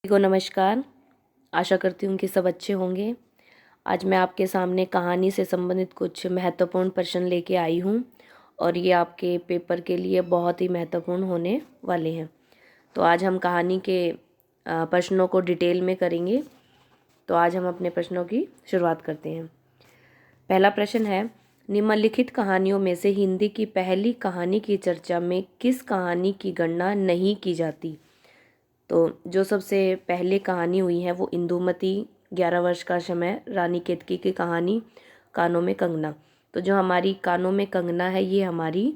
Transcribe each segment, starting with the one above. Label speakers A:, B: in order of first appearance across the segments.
A: को नमस्कार। आशा करती हूँ कि सब अच्छे होंगे। आज मैं आपके सामने कहानी से संबंधित कुछ महत्वपूर्ण प्रश्न लेके आई हूँ और ये आपके पेपर के लिए बहुत ही महत्वपूर्ण होने वाले हैं। तो आज हम कहानी के प्रश्नों को डिटेल में करेंगे। तो आज हम अपने प्रश्नों की शुरुआत करते हैं। पहला प्रश्न है, निम्नलिखित कहानियों में से हिंदी की पहली कहानी की चर्चा में किस कहानी की गणना नहीं की जाती? तो जो सबसे पहले कहानी हुई है वो इंदुमती, 11 वर्ष का समय, रानी केतकी की कहानी, कानों में कंगना। तो जो हमारी कानों में कंगना है ये हमारी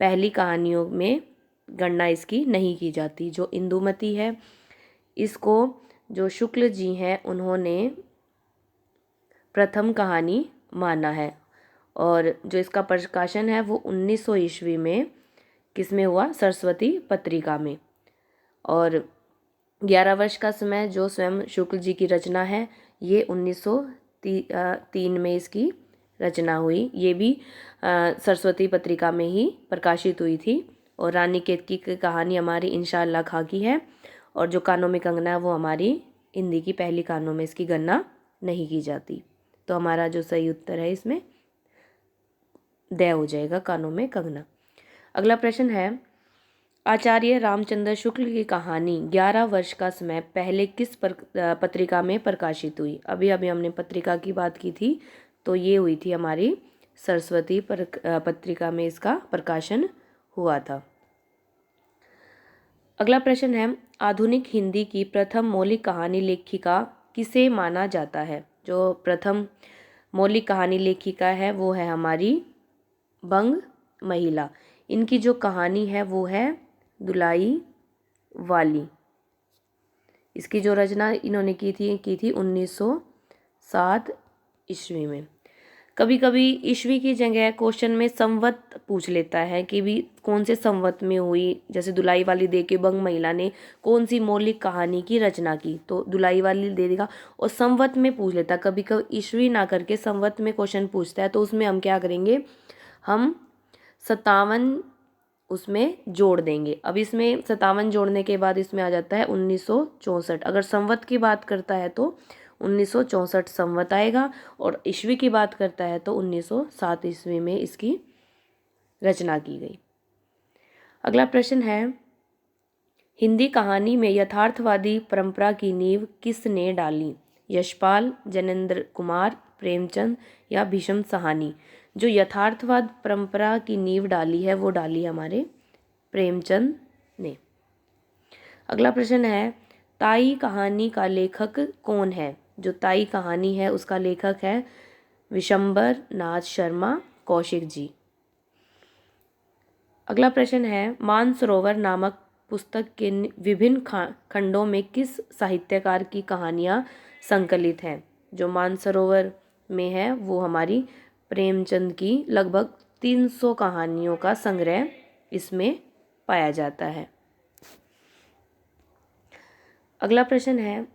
A: पहली कहानियों में गणना इसकी नहीं की जाती। जो इंदुमती है इसको जो शुक्ल जी हैं उन्होंने प्रथम कहानी माना है और जो इसका प्रकाशन है वो 1900 ईस्वी में किस में हुआ? सरस्वती पत्रिका में। और 11 वर्ष का समय जो स्वयं शुक्ल जी की रचना है ये 1903 में इसकी रचना हुई। ये भी सरस्वती पत्रिका में ही प्रकाशित हुई थी। और रानी केतकी की कहानी हमारी इंशाअल्लाह खां की है और जो कानों में कंगना है वो हमारी हिंदी की पहली कहानियों में इसकी गणना नहीं की जाती। तो हमारा जो सही उत्तर है इसमें द हो जाएगा, कानों में कंगना। अगला प्रश्न है, आचार्य रामचंद्र शुक्ल की कहानी 11 वर्ष का समय पहले किस पत्रिका में प्रकाशित हुई? अभी अभी हमने पत्रिका की बात की थी, तो ये हुई थी हमारी सरस्वती पत्रिका में इसका प्रकाशन हुआ था। अगला प्रश्न है, आधुनिक हिंदी की प्रथम मौलिक कहानी लेखिका किसे माना जाता है? जो प्रथम मौलिक कहानी लेखिका है वो है हमारी बंग महिला। इनकी जो कहानी है वो है दुलाई वाली। इसकी जो रचना इन्होंने की थी 1907 ईस्वी में। कभी कभी ईस्वी की जगह क्वेश्चन में संवत पूछ लेता है कि भी कौन से संवत में हुई। जैसे दुलाई वाली दे के बंग महिला ने कौन सी मौलिक कहानी की रचना की, तो दुलाई वाली दे देगा और संवत में पूछ लेता। कभी कभी ईस्वी ना करके संवत में क्वेश्चन पूछता है, तो उसमें हम क्या करेंगे, हम 57 उसमें जोड़ देंगे। अब इसमें 57 जोड़ने के बाद इसमें आ जाता है 1964। अगर संवत की बात करता है तो 1964 संवत आएगा और ईस्वी की बात करता है तो 1907 ईस्वी में इसकी रचना की गई। अगला प्रश्न है, हिंदी कहानी में यथार्थवादी परंपरा की नींव किसने डाली? यशपाल, जैनेन्द्र कुमार, प्रेमचंद या भीष्म साहनी? जो यथार्थवाद परंपरा की नींव डाली है वो डाली हमारे प्रेमचंद ने। अगला प्रश्न है, ताई कहानी का लेखक कौन है? जो ताई कहानी है उसका लेखक है विशंबर नाथ शर्मा कौशिक जी। अगला प्रश्न है, मानसरोवर नामक पुस्तक के विभिन्न खंडों में किस साहित्यकार की कहानियाँ संकलित हैं? जो मानसरोवर में है वो हमारी प्रेमचंद की लगभग 300 कहानियों का संग्रह इसमें पाया जाता है। अगला प्रश्न है,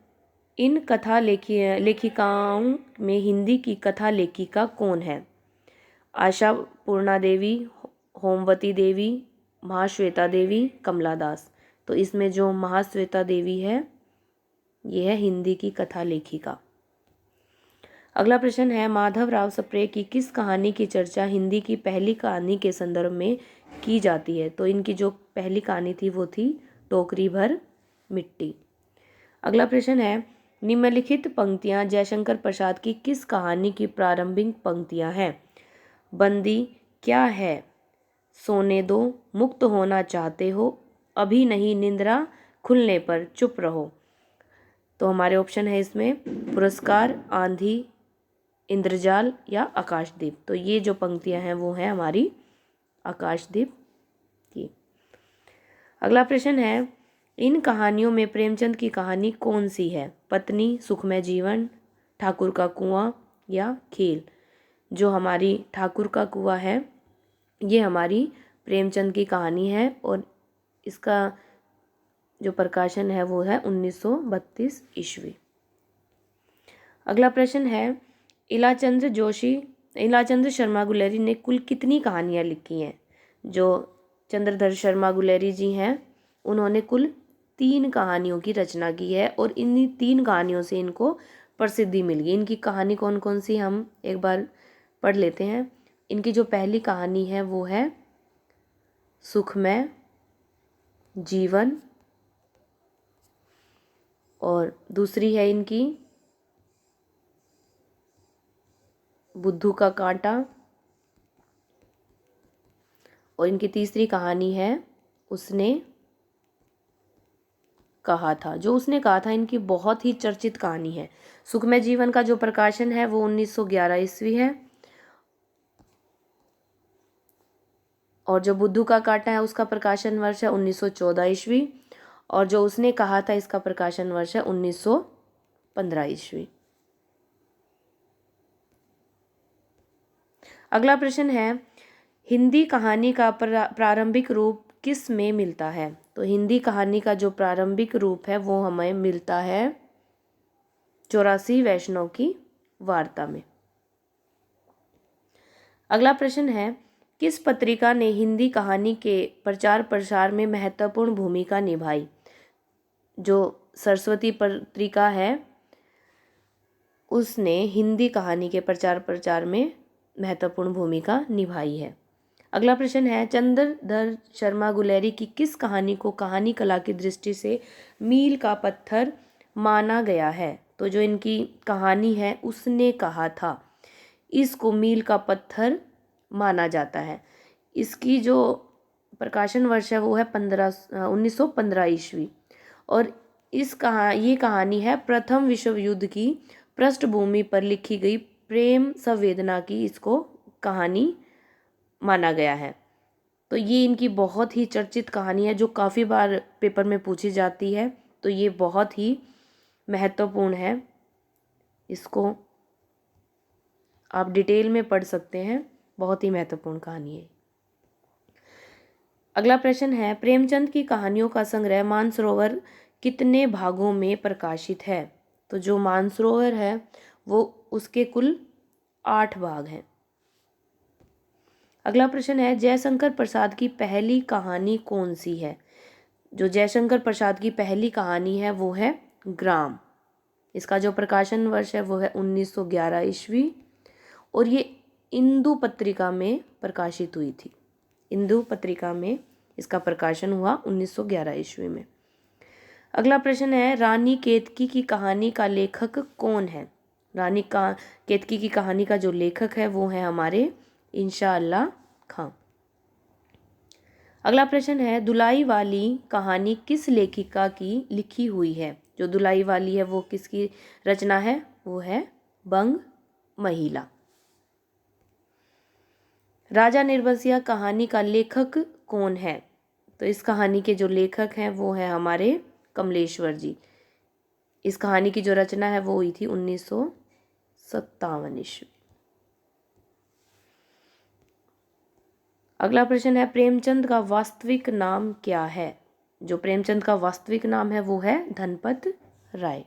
A: इन कथा लेखिकाओं में हिंदी की कथा लेखिका कौन है? आशा पूर्णा देवी, होमवती देवी, महाश्वेता देवी, कमला दास। तो इसमें जो महाश्वेता देवी है ये है हिंदी की कथा लेखिका। अगला प्रश्न है, माधवराव सप्रे की किस कहानी की चर्चा हिंदी की पहली कहानी के संदर्भ में की जाती है? तो इनकी जो पहली कहानी थी वो थी टोकरी भर मिट्टी। अगला प्रश्न है, निम्नलिखित पंक्तियां जयशंकर प्रसाद की किस कहानी की प्रारंभिक पंक्तियां हैं? बंदी क्या है, सोने दो, मुक्त होना चाहते हो, अभी नहीं निंद्रा खुलने पर चुप रहो। तो हमारे ऑप्शन है इसमें पुरस्कार, आंधी, इंद्रजाल या आकाशदीप। तो ये जो पंक्तियां हैं वो हैं हमारी आकाशदीप की। अगला प्रश्न है, इन कहानियों में प्रेमचंद की कहानी कौन सी है? पत्नी, सुखमय जीवन, ठाकुर का कुआं या खेल? जो हमारी ठाकुर का कुआं है ये हमारी प्रेमचंद की कहानी है और इसका जो प्रकाशन है वो है 1932 ईस्वी। अगला प्रश्न है, इलाचंद्र शर्मा गुलेरी ने कुल कितनी कहानियाँ लिखी हैं? जो चंद्रधर शर्मा गुलेरी जी हैं उन्होंने कुल 3 कहानियों की रचना की है और इन्हीं 3 कहानियों से इनको प्रसिद्धि मिल गई। इनकी कहानी कौन कौन सी हम एक बार पढ़ लेते हैं। इनकी जो पहली कहानी है वो है सुखमय जीवन, और दूसरी है इनकी बुद्धू का कांटा, और इनकी तीसरी कहानी है उसने कहा था। जो उसने कहा था इनकी बहुत ही चर्चित कहानी है। सुखमय जीवन का जो प्रकाशन है वो 1911 ईस्वी है, और जो बुद्धू का कांटा है उसका प्रकाशन वर्ष है 1914 ईस्वी, और जो उसने कहा था इसका प्रकाशन वर्ष है 1915 ईस्वी। अगला प्रश्न है, हिंदी कहानी का प्रारंभिक रूप किस में मिलता है? तो हिंदी कहानी का जो प्रारंभिक रूप है वो हमें मिलता है 84 वैष्णव की वार्ता में। अगला प्रश्न है, किस पत्रिका ने हिंदी कहानी के प्रचार प्रसार में महत्वपूर्ण भूमिका निभाई? जो सरस्वती पत्रिका है उसने हिंदी कहानी के प्रचार में महत्वपूर्ण भूमिका निभाई है। अगला प्रश्न है, चंद्रधर शर्मा गुलेरी की किस कहानी को कहानी कला की दृष्टि से मील का पत्थर माना गया है? तो जो इनकी कहानी है उसने कहा था, इसको मील का पत्थर माना जाता है। इसकी जो प्रकाशन वर्ष है वो है 1915 ईस्वी, और ये कहानी है प्रथम विश्व युद्ध की पृष्ठभूमि पर लिखी गई प्रेम संवेदना की इसको कहानी माना गया है। तो ये इनकी बहुत ही चर्चित कहानी है जो काफ़ी बार पेपर में पूछी जाती है, तो ये बहुत ही महत्वपूर्ण है। इसको आप डिटेल में पढ़ सकते हैं, बहुत ही महत्वपूर्ण कहानी है। अगला प्रश्न है, प्रेमचंद की कहानियों का संग्रह मानसरोवर कितने भागों में प्रकाशित है? तो जो मानसरोवर है वो उसके कुल 8 भाग हैं। अगला प्रश्न है, जयशंकर प्रसाद की पहली कहानी कौन सी है? जो जयशंकर प्रसाद की पहली कहानी है वो है ग्राम। इसका जो प्रकाशन वर्ष है वो है 1911 ईस्वी, और ये इंदु पत्रिका में प्रकाशित हुई थी। इंदु पत्रिका में इसका प्रकाशन हुआ 1911 ईस्वी में। अगला प्रश्न है, रानी केतकी की कहानी का लेखक कौन है? केतकी की कहानी का जो लेखक है वो है हमारे इंशाअल्लाह खां। अगला प्रश्न है, दुलाई वाली कहानी किस लेखिका की लिखी हुई है? जो दुलाई वाली है वो किसकी रचना है? वो है बंग महिला। राजा निर्बसिया कहानी का लेखक कौन है? तो इस कहानी के जो लेखक हैं वो है हमारे कमलेश्वर जी। इस कहानी की जो रचना है वो हुई थी 1957 ईस्वी। अगला प्रश्न है, प्रेमचंद का वास्तविक नाम क्या है? जो प्रेमचंद का वास्तविक नाम है वो है धनपत राय।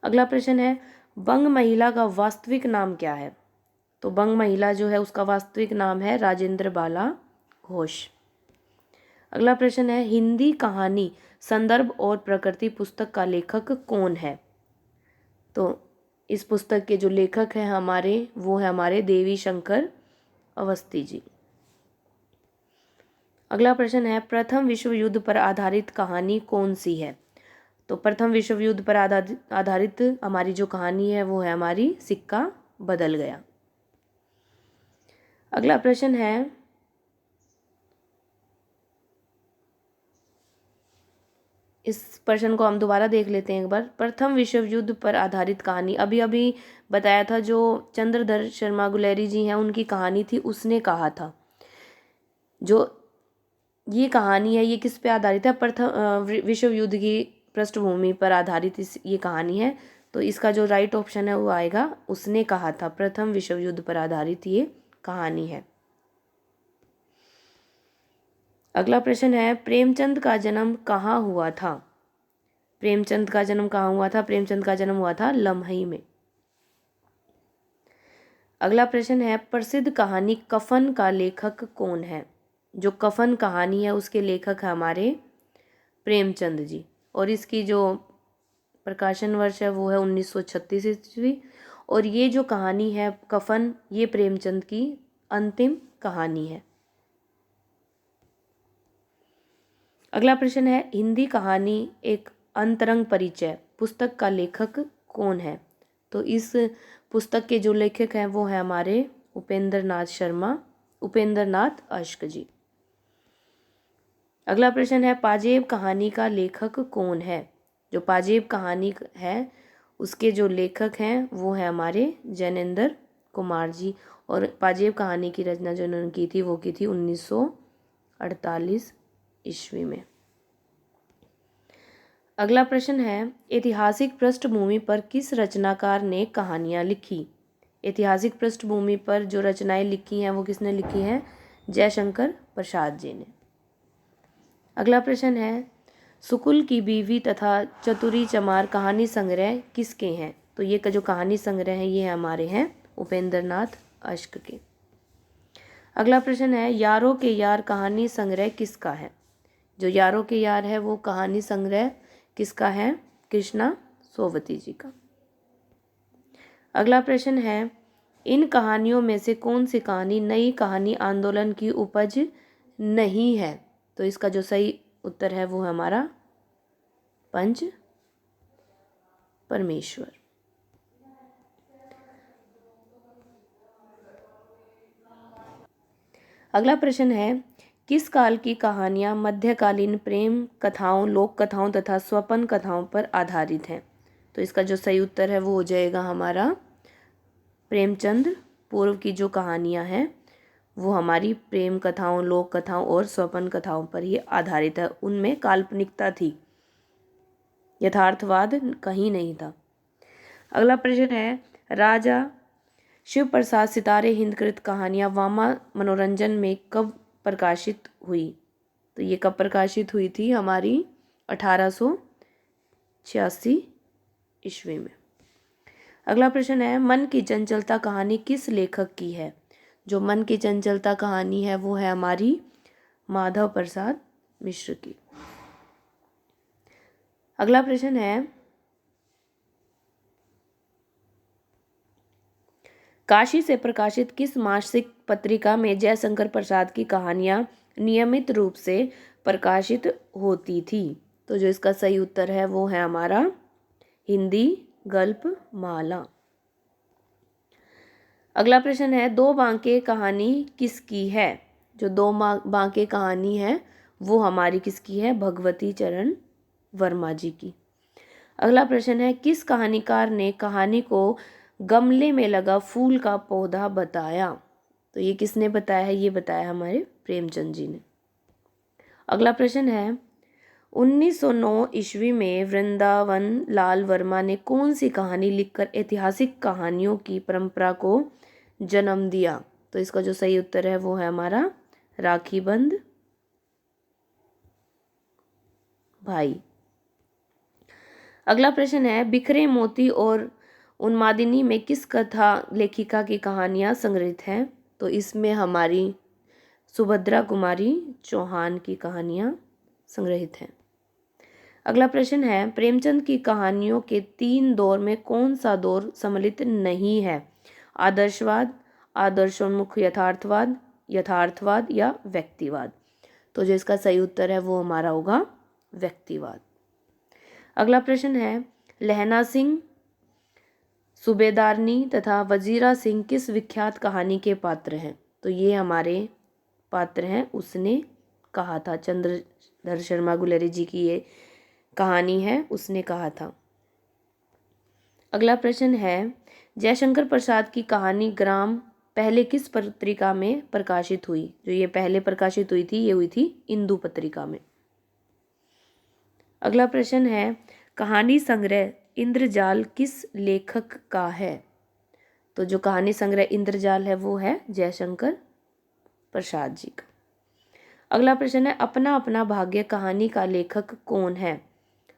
A: अगला प्रश्न है, बंग महिला का वास्तविक नाम क्या है? तो बंग महिला जो है उसका वास्तविक नाम है राजेंद्र बाला घोष। अगला प्रश्न है, हिंदी कहानी संदर्भ और प्रकृति पुस्तक का लेखक कौन है? तो इस पुस्तक के जो लेखक हैं वो है हमारे देवी शंकर अवस्थी जी। अगला प्रश्न है, प्रथम विश्व युद्ध पर आधारित कहानी कौन सी है? तो प्रथम विश्व युद्ध पर आधारित हमारी जो कहानी है वो है हमारी सिक्का बदल गया। अगला प्रश्न है, इस प्रश्न को हम दोबारा देख लेते हैं एक बार। प्रथम विश्व युद्ध पर आधारित कहानी अभी बताया था, जो चंद्रधर शर्मा गुलेरी जी हैं उनकी कहानी थी, उसने कहा था। जो ये कहानी है ये किस पे आधारित है? प्रथम विश्व युद्ध की पृष्ठभूमि पर आधारित ये कहानी है। तो इसका जो राइट ऑप्शन है वो आएगा उसने कहा था। प्रथम विश्व युद्ध पर आधारित ये कहानी है। अगला प्रश्न है, प्रेमचंद का जन्म कहाँ हुआ था? प्रेमचंद का जन्म कहाँ हुआ था? प्रेमचंद का जन्म हुआ था लम्हई में। अगला प्रश्न है, प्रसिद्ध कहानी कफन का लेखक कौन है? जो कफन कहानी है उसके लेखक है हमारे प्रेमचंद जी। और इसकी जो प्रकाशन वर्ष है वो है 1936 ईस्वी। और ये जो कहानी है कफन, ये प्रेमचंद की अंतिम कहानी है। अगला प्रश्न है, हिंदी कहानी एक अंतरंग परिचय पुस्तक का लेखक कौन है? तो इस पुस्तक के जो लेखक हैं वो है हमारे उपेंद्र नाथ अश्क जी। अगला प्रश्न है, पाजेब कहानी का लेखक कौन है? जो पाजेब कहानी है उसके जो लेखक हैं वो है हमारे जैनेंद्र कुमार जी। और पाजेब कहानी की रचना जो उन्होंने की थी वो की थी 1948 ईस्वी में। अगला प्रश्न है, ऐतिहासिक पृष्ठभूमि पर किस रचनाकार ने कहानियाँ लिखी? ऐतिहासिक पृष्ठभूमि पर जो रचनाएं लिखी हैं वो किसने लिखी हैं? जयशंकर प्रसाद जी ने। अगला प्रश्न है, सुकुल की बीवी तथा चतुरी चमार कहानी संग्रह किसके हैं? तो ये जो कहानी संग्रह है ये हमारे हैं उपेंद्र नाथ अश्क के। अगला प्रश्न है, यारों के यार कहानी संग्रह किसका है? जो यारों के यार है वो कहानी संग्रह किसका है? कृष्णा सोवती जी का। अगला प्रश्न है, इन कहानियों में से कौन सी कहानी नई कहानी आंदोलन की उपज नहीं है? तो इसका जो सही उत्तर है वो है हमारा पंच परमेश्वर। अगला प्रश्न है, किस काल की कहानियाँ मध्यकालीन प्रेम कथाओं, लोक कथाओं तथा स्वपन कथाओं पर आधारित हैं? तो इसका जो सही उत्तर है वो हो जाएगा हमारा प्रेमचंद पूर्व की जो कहानियाँ हैं वो हमारी प्रेम कथाओं, लोक कथाओं और स्वपन कथाओं पर ही आधारित है। उनमें काल्पनिकता थी, यथार्थवाद कहीं नहीं था। अगला प्रश्न है, राजा शिव प्रसाद सितारे हिंदकृत कहानियाँ वामा मनोरंजन में कब प्रकाशित हुई? तो ये कब प्रकाशित हुई थी? हमारी 1886 ईस्वी में। अगला प्रश्न है, मन की चंचलता कहानी किस लेखक की है? जो मन की चंचलता कहानी है वो है हमारी माधव प्रसाद मिश्र की। अगला प्रश्न है, काशी से प्रकाशित किस मासिक पत्रिका में जयशंकर प्रसाद की कहानियां नियमित रूप से प्रकाशित होती थी? तो जो इसका सही उत्तर है वो है हमारा हिंदी गल्प माला। अगला प्रश्न है, दो बांके कहानी किसकी है? जो दो बांके कहानी है वो हमारी किसकी है? भगवती चरण वर्मा जी की। अगला प्रश्न है, किस कहानीकार ने कहानी को गमले में लगा फूल का पौधा बताया? तो ये किसने बताया है? ये बताया हमारे प्रेमचंद जी ने। अगला प्रश्न है, 1909 ईस्वी में वृंदावन लाल वर्मा ने कौन सी कहानी लिखकर ऐतिहासिक कहानियों की परंपरा को जन्म दिया? तो इसका जो सही उत्तर है वो है हमारा राखी बंध भाई। अगला प्रश्न है, बिखरे मोती और उन्मादिनी में किस कथा लेखिका की कहानियां संग्रहित हैं? तो इसमें हमारी सुभद्रा कुमारी चौहान की कहानियां संग्रहित हैं। अगला प्रश्न है, प्रेमचंद की कहानियों के 3 दौर में कौन सा दौर सम्मिलित नहीं है? आदर्शवाद, आदर्शोन्मुख यथार्थवाद, यथार्थवाद या व्यक्तिवाद? तो जो इसका सही उत्तर है वो हमारा होगा व्यक्तिवाद। अगला प्रश्न है, लहना सिंह, सूबेदारनी तथा वजीरा सिंह किस विख्यात कहानी के पात्र हैं? तो ये हमारे पात्र हैं उसने कहा था, चंद्रधर शर्मा गुलेरी जी की ये कहानी है, उसने कहा था। अगला प्रश्न है, जयशंकर प्रसाद की कहानी ग्राम पहले किस पत्रिका में प्रकाशित हुई? जो ये पहले प्रकाशित हुई थी ये हुई थी इंदु पत्रिका में। अगला प्रश्न है, कहानी संग्रह इंद्रजाल किस लेखक का है? तो जो कहानी संग्रह इंद्रजाल है वो है जयशंकर प्रसाद जी का। अगला प्रश्न है, अपना अपना भाग्य कहानी का लेखक कौन है?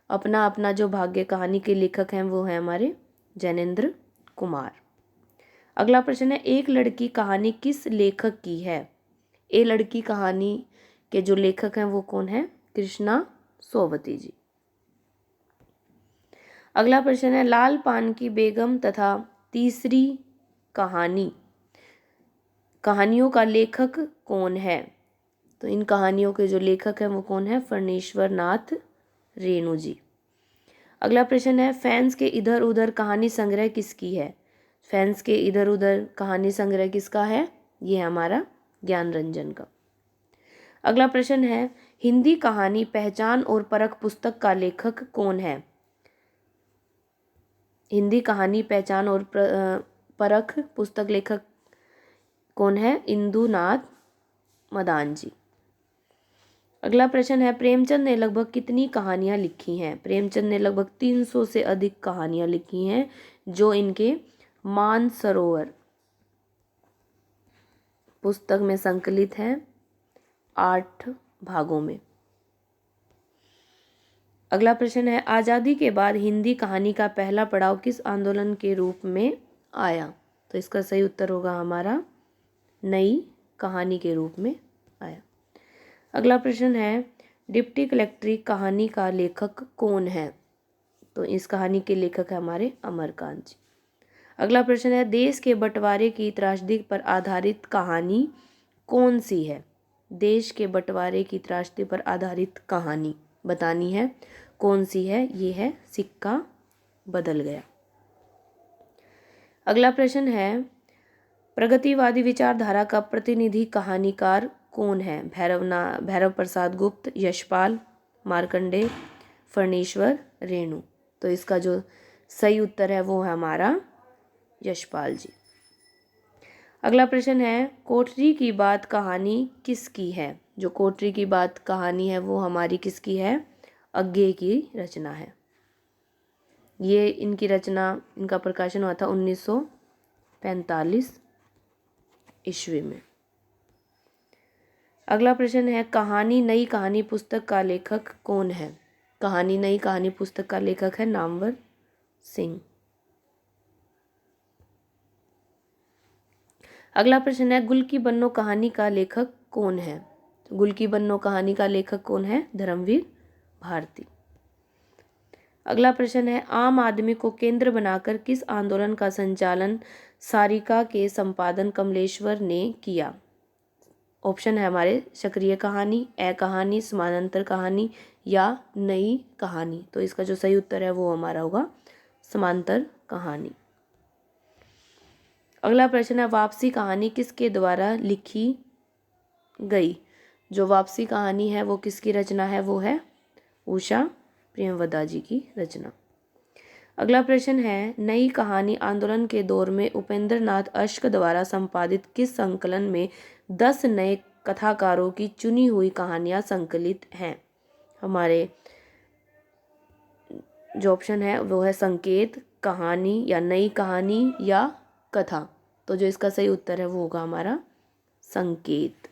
A: अपना अपना जो भाग्य कहानी के लेखक हैं वो है हमारे जैनेंद्र कुमार। अगला प्रश्न है, एक लड़की कहानी किस लेखक की है? ए लड़की कहानी के जो लेखक हैं वो कौन है? कृष्णा सोवती जी। अगला प्रश्न है लाल पान की बेगम तथा तीसरी कहानियों का लेखक कौन है? तो इन कहानियों के जो लेखक हैं वो कौन है? फणीश्वर नाथ रेणु जी। अगला प्रश्न है फैंस के इधर उधर कहानी संग्रह किसकी है? फैंस के इधर उधर कहानी संग्रह किसका है? ये हमारा ज्ञान रंजन का। अगला प्रश्न है हिंदी कहानी पहचान और परख पुस्तक का लेखक कौन है? हिंदी कहानी पहचान और परख पुस्तक लेखक कौन है? इंदुनाथ मदान जी। अगला प्रश्न है प्रेमचंद ने लगभग कितनी कहानियां लिखी हैं? प्रेमचंद ने लगभग 300 से अधिक कहानियां लिखी हैं जो इनके मानसरोवर पुस्तक में संकलित है 8 भागों में। अगला प्रश्न है आज़ादी के बाद हिंदी कहानी का पहला पड़ाव किस आंदोलन के रूप में आया? तो इसका सही उत्तर होगा हमारा नई कहानी के रूप में आया। अगला प्रश्न है डिप्टी कलेक्ट्री कहानी का लेखक कौन है? तो इस कहानी के लेखक है हमारे अमरकांत जी। अगला प्रश्न है देश के बंटवारे की त्रासदी पर आधारित कहानी कौन सी है? देश के बंटवारे की त्रासदी पर आधारित कहानी बतानी है कौन सी है? ये है सिक्का बदल गया। अगला प्रश्न है प्रगतिवादी विचारधारा का प्रतिनिधि कहानीकार कौन है? भैरव प्रसाद गुप्त, यशपाल, मार्कंडेय, फणीश्वर रेणु। तो इसका जो सही उत्तर है वो है हमारा यशपाल जी। अगला प्रश्न है कोठरी की बात कहानी किसकी है? जो कोठरी की बात कहानी है वो हमारी किसकी है? अज्ञे की रचना है। ये इनकी रचना इनका प्रकाशन हुआ था 1945 ईस्वी में। अगला प्रश्न है कहानी नई कहानी पुस्तक का लेखक कौन है? कहानी नई कहानी पुस्तक का लेखक है नामवर सिंह। अगला प्रश्न है गुल की बन्नो कहानी का लेखक कौन है? गुल की बन्नो कहानी का लेखक कौन है? धर्मवीर भारती। अगला प्रश्न है आम आदमी को केंद्र बनाकर किस आंदोलन का संचालन सारिका के संपादन कमलेश्वर ने किया? ऑप्शन है हमारे सक्रिय कहानी, ए कहानी, समानांतर कहानी या नई कहानी। तो इसका जो सही उत्तर है वो हमारा होगा समांतर कहानी। अगला प्रश्न है वापसी कहानी किसके द्वारा लिखी गई? जो वापसी कहानी है वो किसकी रचना है? वो है उषा प्रेमवदा जी की रचना। अगला प्रश्न है नई कहानी आंदोलन के दौर में उपेंद्र नाथ अश्क द्वारा संपादित किस संकलन में 10 नए कथाकारों की चुनी हुई कहानियां संकलित हैं? हमारे जो ऑप्शन है वो है संकेत, कहानी या नई कहानी या कथा। तो जो इसका सही उत्तर है वो होगा हमारा संकेत।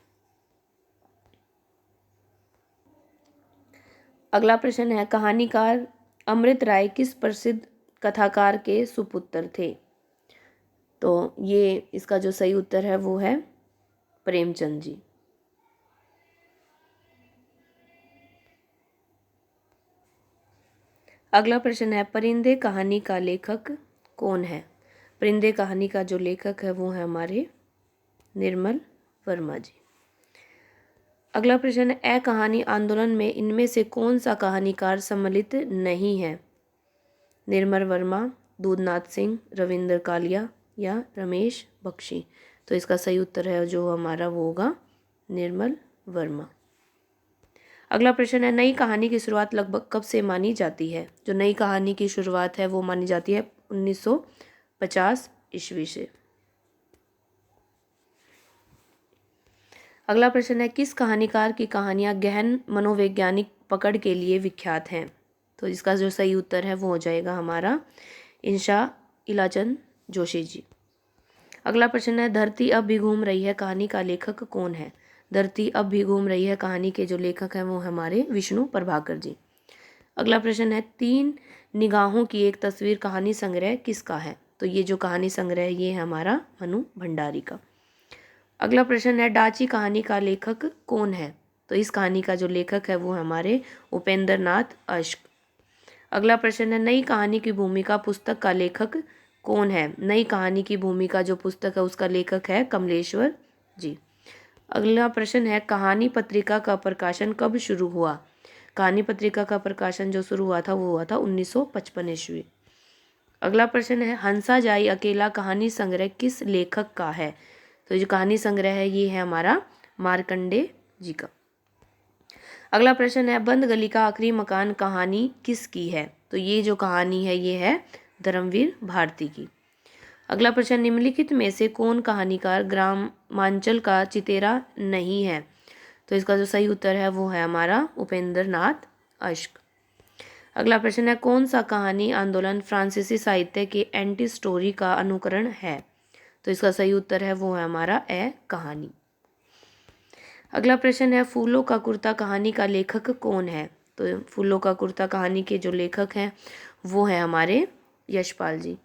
A: अगला प्रश्न है कहानीकार अमृत राय किस प्रसिद्ध कथाकार के सुपुत्र थे? तो ये इसका जो सही उत्तर है वो है प्रेमचंद जी। अगला प्रश्न है परिंदे कहानी का लेखक कौन है? परिंदे कहानी का जो लेखक है वो है हमारे निर्मल वर्मा जी। अगला प्रश्न है ए कहानी आंदोलन में इनमें से कौन सा कहानीकार सम्मिलित नहीं है? निर्मल वर्मा, दूधनाथ सिंह, रविंद्र कालिया या रमेश बख्शी। तो इसका सही उत्तर है जो हमारा वो होगा निर्मल वर्मा। अगला प्रश्न है नई कहानी की शुरुआत लगभग कब से मानी जाती है? जो नई कहानी की शुरुआत है वो मानी जाती है 1950 ईस्वी से। अगला प्रश्न है किस कहानीकार की कहानियां गहन मनोवैज्ञानिक पकड़ के लिए विख्यात हैं? तो इसका जो सही उत्तर है वो हो जाएगा हमारा इंशा इलाचंद जोशी जी। अगला प्रश्न है धरती अब भी घूम रही है कहानी का लेखक कौन है? धरती अब भी घूम रही है कहानी के जो लेखक हैं वो हमारे विष्णु प्रभाकर जी। अगला प्रश्न है 3 निगाहों की एक तस्वीर कहानी संग्रह किसका है? तो ये जो कहानी संग्रह है ये है हमारा मनु भंडारी का। अगला प्रश्न है डाची कहानी का लेखक कौन है? तो इस कहानी का जो लेखक है वो है हमारे उपेंद्र नाथ अश्क। अगला प्रश्न है, नई कहानी की भूमिका पुस्तक का लेखक कौन है? नई कहानी की भूमिका जो पुस्तक है उसका लेखक है कमलेश्वर जी। अगला प्रश्न है, कहानी पत्रिका का प्रकाशन कब शुरू हुआ? कहानी पत्रिका का प्रकाशन जो शुरू हुआ था वो हुआ था 1955 ईस्वी। अगला प्रश्न है, हंसा जाई अकेला कहानी संग्रह किस लेखक का है? तो जो कहानी संग्रह है ये है हमारा मार्कंडे जी का। अगला प्रश्न है, बंद गली का आखिरी मकान कहानी किसकी है? तो ये जो कहानी है ये है धर्मवीर भारती की। अगला प्रश्न, निम्नलिखित में से कौन कहानीकार ग्रामांचल का चितेरा नहीं है? तो इसका जो सही उत्तर है वो है हमारा उपेंद्र नाथ अश्क। अगला प्रश्न है, कौन सा कहानी आंदोलन फ्रांसीसी साहित्य के एंटी स्टोरी का अनुकरण है? तो इसका सही उत्तर है वो है हमारा ए कहानी। अगला प्रश्न है, फूलों का कुर्ता कहानी का लेखक कौन है? तो फूलों का कुर्ता कहानी के जो लेखक हैं वो है हमारे यशपाल जी।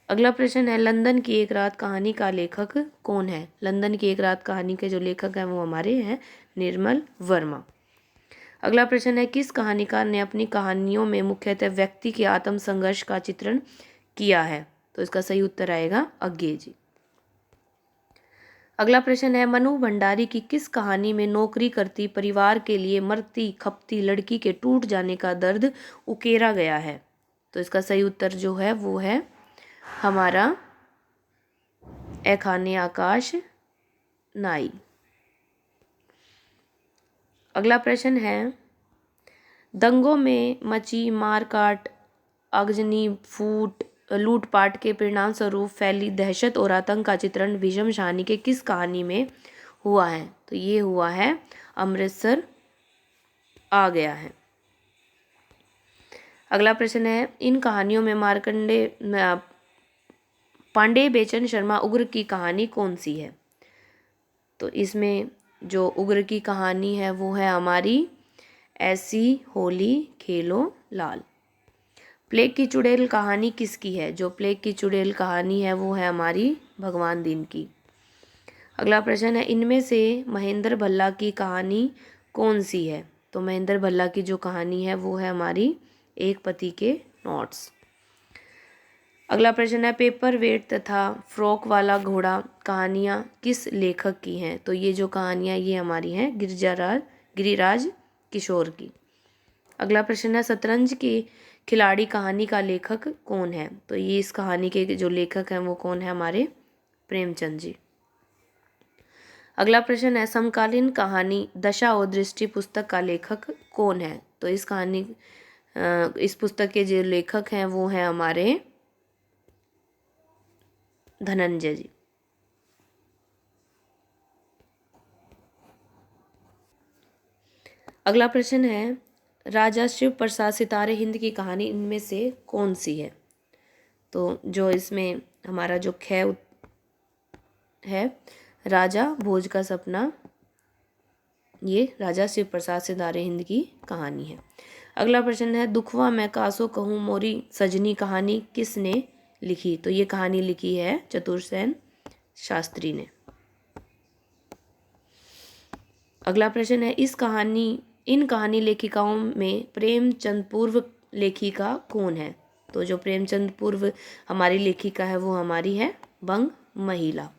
A: अगला प्रश्न है, लंदन की एक रात कहानी का लेखक कौन है? लंदन की एक रात कहानी के जो लेखक हैं वो हमारे हैं निर्मल वर्मा। अगला प्रश्न है, किस कहानीकार ने अपनी कहानियों में मुख्यतः व्यक्ति के आत्म संघर्ष का चित्रण किया है? तो इसका सही उत्तर आएगा अज्ञे जी। अगला प्रश्न है, मनु भंडारी की किस कहानी में नौकरी करती परिवार के लिए मरती खपती लड़की के टूट जाने का दर्द उकेरा गया है? तो इसका सही उत्तर जो है वो है हमारा ए खाने आकाश नाई। अगला प्रश्न है, दंगों में मची मारकाट आगजनी फूट लूटपाट के परिणाम स्वरूप फैली दहशत और आतंक का चित्रण भीषम शाहनी के किस कहानी में हुआ है? तो ये हुआ है अमृतसर आ गया है। अगला प्रश्न है, इन कहानियों में पांडे बेचन शर्मा उग्र की कहानी कौन सी है? तो इसमें जो उग्र की कहानी है वो है हमारी ऐसी होली खेलो लाल। प्लेग की चुड़ैल कहानी किसकी है? जो प्लेग की चुड़ैल कहानी है वो है हमारी भगवान दीन की। अगला प्रश्न है, इनमें से महेंद्र भल्ला की कहानी कौन सी है? तो महेंद्र भल्ला की जो कहानी है वो है हमारी एक पति के नोट्स। अगला प्रश्न है, पेपर वेट तथा फ्रॉक वाला घोड़ा कहानियाँ किस लेखक की हैं? तो ये जो कहानियाँ ये हमारी हैं गिरिराज किशोर की। अगला प्रश्न है, शतरंज के खिलाड़ी कहानी का लेखक कौन है? तो ये इस कहानी के जो लेखक हैं वो कौन है? हमारे प्रेमचंद जी। अगला प्रश्न है, समकालीन कहानी दशा और दृष्टि पुस्तक का लेखक कौन है? तो इस पुस्तक के जो लेखक हैं वो हैं हमारे धनंजय जी। अगला प्रश्न है, राजा शिव प्रसाद सितारे हिंद की कहानी इनमें से कौन सी है? तो जो इसमें हमारा जो ख है राजा भोज का सपना, ये राजा शिव प्रसाद सितारे हिंद की कहानी है। अगला प्रश्न है, दुखवा मैं कासो कहूँ मोरी सजनी कहानी किसने लिखी? तो ये कहानी लिखी है चतुरसेन शास्त्री ने। अगला प्रश्न है, इन कहानी लेखिकाओं में प्रेमचंद पूर्व लेखिका कौन है? तो जो प्रेमचंद पूर्व हमारी लेखिका है वो हमारी है बंग महिला।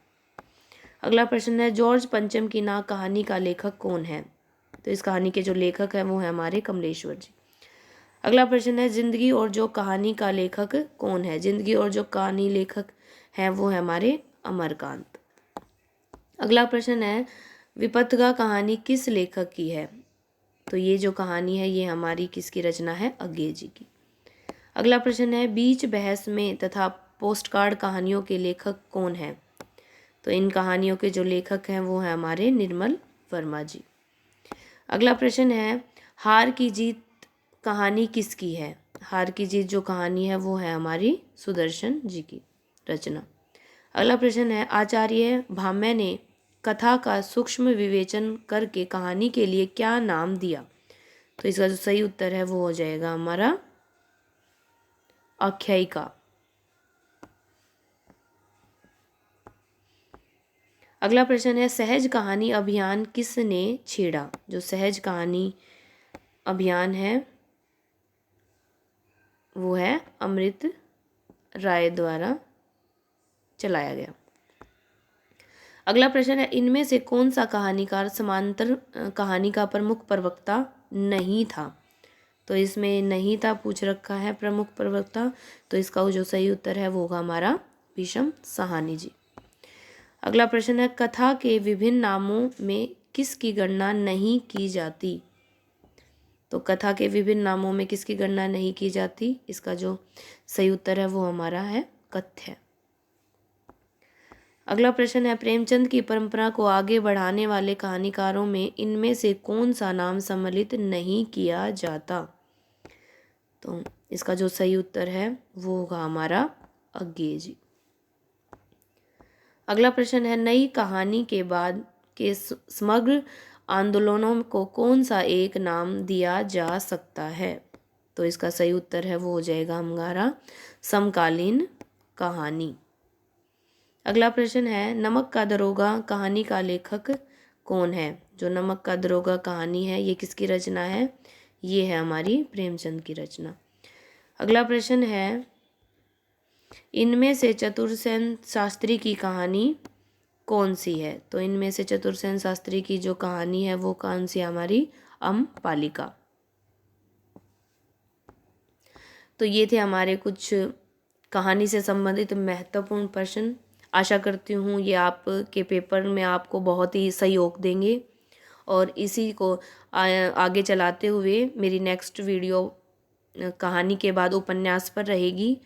A: अगला प्रश्न है, जॉर्ज पंचम की नाक कहानी का लेखक कौन है? तो इस कहानी के जो लेखक हैं वो है हमारे कमलेश्वर जी। अगला प्रश्न है, जिंदगी और जो कहानी का लेखक कौन है? जिंदगी और जो कहानी लेखक हैं वो है हमारे अमरकांत। अगला प्रश्न है, विपथगा कहानी किस लेखक की है? तो ये जो कहानी है ये हमारी किसकी रचना है? अज्ञे जी की। अगला प्रश्न है, बीच बहस में तथा पोस्टकार्ड कहानियों के लेखक कौन है? तो इन कहानियों के जो लेखक हैं वो हैं हमारे निर्मल वर्मा जी। अगला प्रश्न है, हार की जीत कहानी किसकी है? हार की जीत जो कहानी है वो है हमारी सुदर्शन जी की रचना। अगला प्रश्न है, आचार्य भाम्य ने कथा का सूक्ष्म विवेचन करके कहानी के लिए क्या नाम दिया? तो इसका जो सही उत्तर है वो हो जाएगा हमारा आख्यायिका। अगला प्रश्न है सहज कहानी अभियान किसने छेड़ा। जो सहज कहानी अभियान है वो है अमृत राय द्वारा चलाया गया। अगला प्रश्न है इनमें से कौन सा कहानीकार समांतर कहानी का प्रमुख प्रवक्ता नहीं था। तो इसमें नहीं था पूछ रखा है प्रमुख प्रवक्ता, तो इसका जो सही उत्तर है वो होगा हमारा भीष्म साहनी जी। अगला प्रश्न है कथा के विभिन्न नामों में किसकी गणना नहीं की जाती। तो कथा के विभिन्न नामों में किसकी गणना नहीं की जाती, इसका जो सही उत्तर है वो हमारा है कथ्य। अगला प्रश्न है प्रेमचंद की परंपरा को आगे बढ़ाने वाले कहानीकारों में इनमें से कौन सा नाम सम्मिलित नहीं किया जाता। तो इसका जो सही उत्तर है वो होगा हमारा अज्ञेय जी। अगला प्रश्न है नई कहानी के बाद के समग्र आंदोलनों को कौन सा एक नाम दिया जा सकता है। तो इसका सही उत्तर है वो हो जाएगा हमारा समकालीन कहानी। अगला प्रश्न है नमक का दरोगा कहानी का लेखक कौन है। जो नमक का दरोगा कहानी है ये किसकी रचना है, ये है हमारी प्रेमचंद की रचना। अगला प्रश्न है इनमें से चतुरसेन शास्त्री की कहानी कौन सी है। तो इनमें से चतुरसेन शास्त्री की जो कहानी है वो कौन सी हमारी अम्पालिका। तो ये थे हमारे कुछ कहानी से संबंधित महत्वपूर्ण प्रश्न। आशा करती हूँ ये आपके पेपर में आपको बहुत ही सहयोग देंगे और इसी को आगे चलाते हुए मेरी नेक्स्ट वीडियो कहानी के बाद उपन्यास पर रहेगी।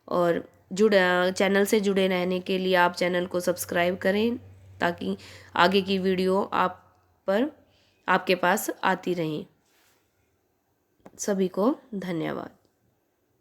A: और चैनल से जुड़े रहने के लिए आप चैनल को सब्सक्राइब करें ताकि आगे की वीडियो आपके पास आती रहें। सभी को धन्यवाद।